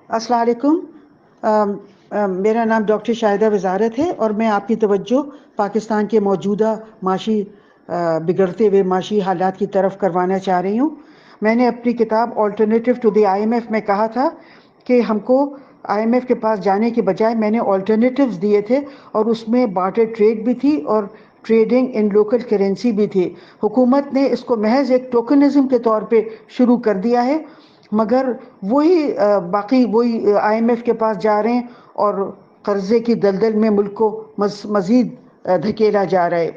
अस्सलाम वालेकुम। मेरा नाम डॉक्टर शाहिदा वज़ारत है और मैं आपकी तवज्जो पाकिस्तान के मौजूदा माशी बिगड़ते हुए माशी हालात की तरफ करवाना चाह रही हूँ। मैंने अपनी किताब ऑल्टरनेटिव टू द IMF में कहा था कि हमको IMF के पास जाने के बजाय मैंने ऑल्टरनेटिव्स दिए थे और उसमें बार्टर ट्रेड भी थी और ट्रेडिंग इन लोकल करेंसी भी थी। हुकूमत ने इसको महज एक टोकनिज्म के तौर पे शुरू कर दिया है, मगर वही बाकी वही IMF के पास जा रहे हैं और कर्जे की दलदल में मुल्क को मजीद धकेला जा रहा है।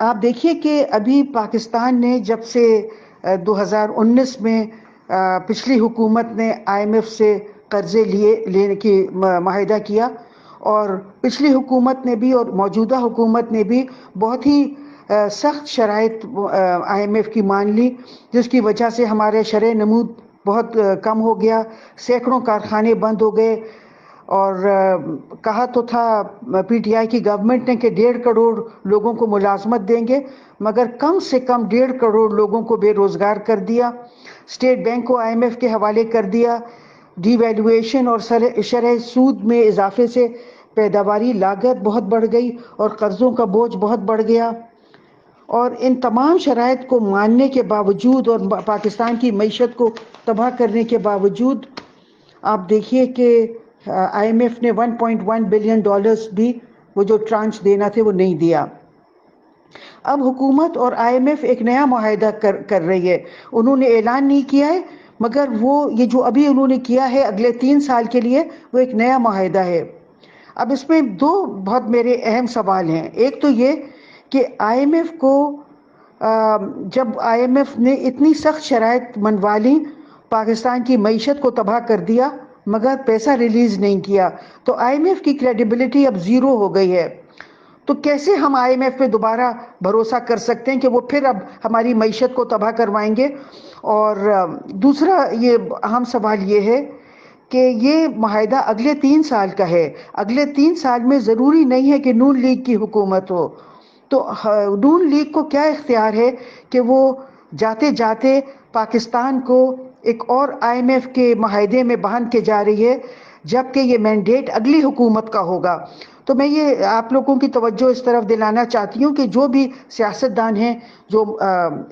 आप देखिए कि अभी पाकिस्तान ने जब से 2019 में पिछली हुकूमत ने IMF से कर्जे लेने की माहिदा किया और पिछली हुकूमत ने भी और मौजूदा हुकूमत ने भी बहुत ही सख्त शराइत IMF की मान ली, जिसकी वजह से हमारे शरह नमूद बहुत कम हो गया, सैकड़ों कारखाने बंद हो गए और कहा तो था PTI की गवर्नमेंट ने कि 1.5 करोड़ लोगों को मुलाजमत देंगे, मगर कम से कम 1.5 करोड़ लोगों को बेरोजगार कर दिया। स्टेट बैंक को IMF के हवाले कर दिया। डिवैल्यूएशन और शरह सूद में इजाफे से पैदावारी लागत बहुत बढ़ गई और कर्जों का बोझ बहुत बढ़ गया। और इन तमाम शराइत को मानने के बावजूद और पाकिस्तान की मईशत को तबाह करने के बावजूद आप देखिए कि IMF ने $1.1 बिलियन भी वो जो ट्रांच देना थे वो नहीं दिया। अब हुकूमत और IMF एक नया मुआहिदा कर रही है। उन्होंने ऐलान नहीं किया है, मगर वो ये जो अभी उन्होंने किया है अगले 3 साल के लिए वो एक नया मुआहिदा है। अब इसमें दो बहुत मेरे अहम सवाल हैं। एक तो ये कि IMF को जब IMF ने इतनी सख्त शराइत मनवा ली, पाकिस्तान की मईशत को तबाह कर दिया, मगर पैसा रिलीज नहीं किया, तो IMF की क्रेडिबिलिटी अब ज़ीरो हो गई है। तो कैसे हम IMF पे दोबारा भरोसा कर सकते हैं कि वो फिर अब हमारी मईशत को तबाह करवाएंगे। और दूसरा ये अहम सवाल ये है कि ये मुआहिदा अगले 3 साल का है। अगले 3 साल में ज़रूरी नहीं है कि नून लीग की हुकूमत हो, तो नून लीग को क्या इख्तियार है कि वो जाते जाते पाकिस्तान को एक और IMF के मुआहिदे में बांध के जा रही है, जबकि ये मैंडेट अगली हुकूमत का होगा। तो मैं ये आप लोगों की तवज्जो इस तरफ दिलाना चाहती हूँ कि जो भी सियासतदान हैं जो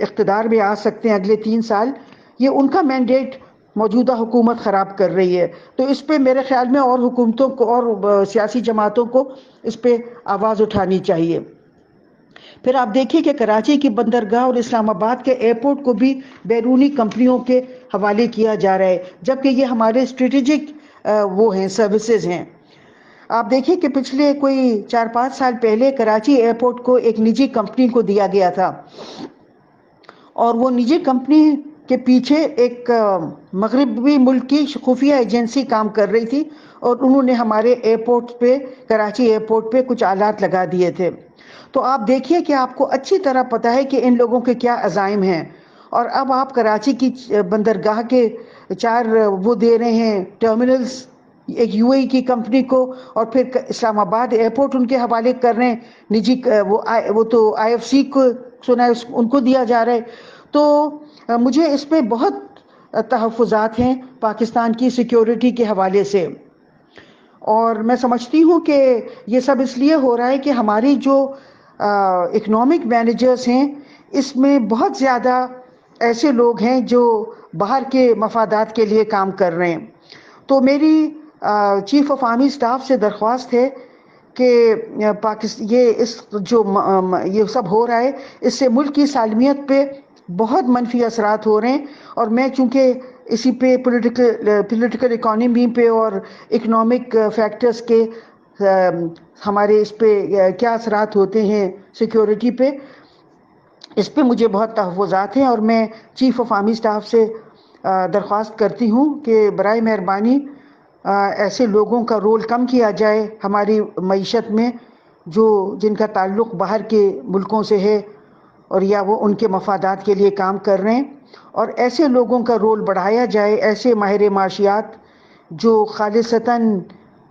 इख्तिदार में आ सकते हैं अगले 3 साल, ये उनका मैंडेट मौजूदा हुकूमत ख़राब कर रही है। तो इस पे मेरे ख्याल में और हुकूमतों को और सियासी जमातों को इस पे आवाज़ उठानी चाहिए। फिर आप देखिए कि कराची की बंदरगाह और इस्लामाबाद के एयरपोर्ट को भी बैरूनी कंपनियों के हवाले किया जा रहा है, जबकि ये हमारे स्ट्रेटेजिक वो हैं, सर्विसेज हैं। आप देखिए कि पिछले कोई 4-5 साल पहले कराची एयरपोर्ट को एक निजी कंपनी को दिया गया था और वो निजी कंपनी के पीछे एक मगरबी मुल्क की खुफिया एजेंसी काम कर रही थी और उन्होंने हमारे एयरपोर्ट पे, कराची एयरपोर्ट पे कुछ आलात लगा दिए थे। तो आप देखिए कि आपको अच्छी तरह पता है कि इन लोगों के क्या अज़ाइम हैं। और अब आप कराची की बंदरगाह के 4 वो दे रहे हैं टर्मिनल्स एक UAE की कंपनी को, और फिर इस्लामाबाद एयरपोर्ट उनके हवाले कर रहे हैं निजी वो तो IFC को सुना है उनको दिया जा रहा है। तो मुझे इसमें बहुत तहफ़्फ़ुज़ात हैं पाकिस्तान की सिक्योरिटी के हवाले से, और मैं समझती हूँ कि ये सब इसलिए हो रहा है कि हमारी जो इकोनॉमिक मैनेजर्स हैं इसमें बहुत ज़्यादा ऐसे लोग हैं जो बाहर के मफादात के लिए काम कर रहे हैं। तो मेरी चीफ ऑफ आर्मी स्टाफ से दरख्वास्त है कि ये सब हो रहा है, इससे मुल्क की सालमियत पे बहुत मनफी असरात हो रहे हैं। और मैं चूँकि इसी पे पॉलिटिकल इकोनॉमी पे और इकोनॉमिक फैक्टर्स के हमारे इस पे क्या असरात होते हैं सिक्योरिटी पे, इस पे मुझे बहुत तहफ़्फ़ुज़ात हैं और मैं चीफ ऑफ आर्मी स्टाफ से दरख्वास्त करती हूँ कि बराए मेहरबानी ऐसे लोगों का रोल कम किया जाए हमारी मईशत में जिनका ताल्लुक़ बाहर के मुल्कों से है और या वो उनके मफादात के लिए काम कर रहे हैं, और ऐसे लोगों का रोल बढ़ाया जाए, ऐसे माहिर माशियात जो खालिसतन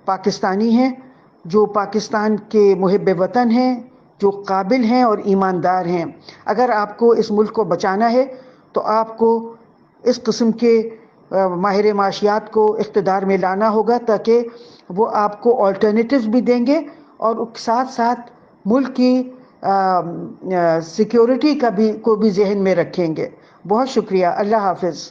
पाकिस्तानी हैं, जो पाकिस्तान के मुहिब वतन हैं, जो काबिल हैं और ईमानदार हैं। अगर आपको इस मुल्क को बचाना है तो आपको इस किस्म के ماہر معاشیات کو اقتدار میں لانا ہوگا تاکہ وہ آپ کو آلٹرنیٹیوز بھی دیں گے اور ساتھ ساتھ ملک کی سیکیورٹی کو بھی ذہن میں رکھیں گے. بہت شکریہ. اللہ حافظ.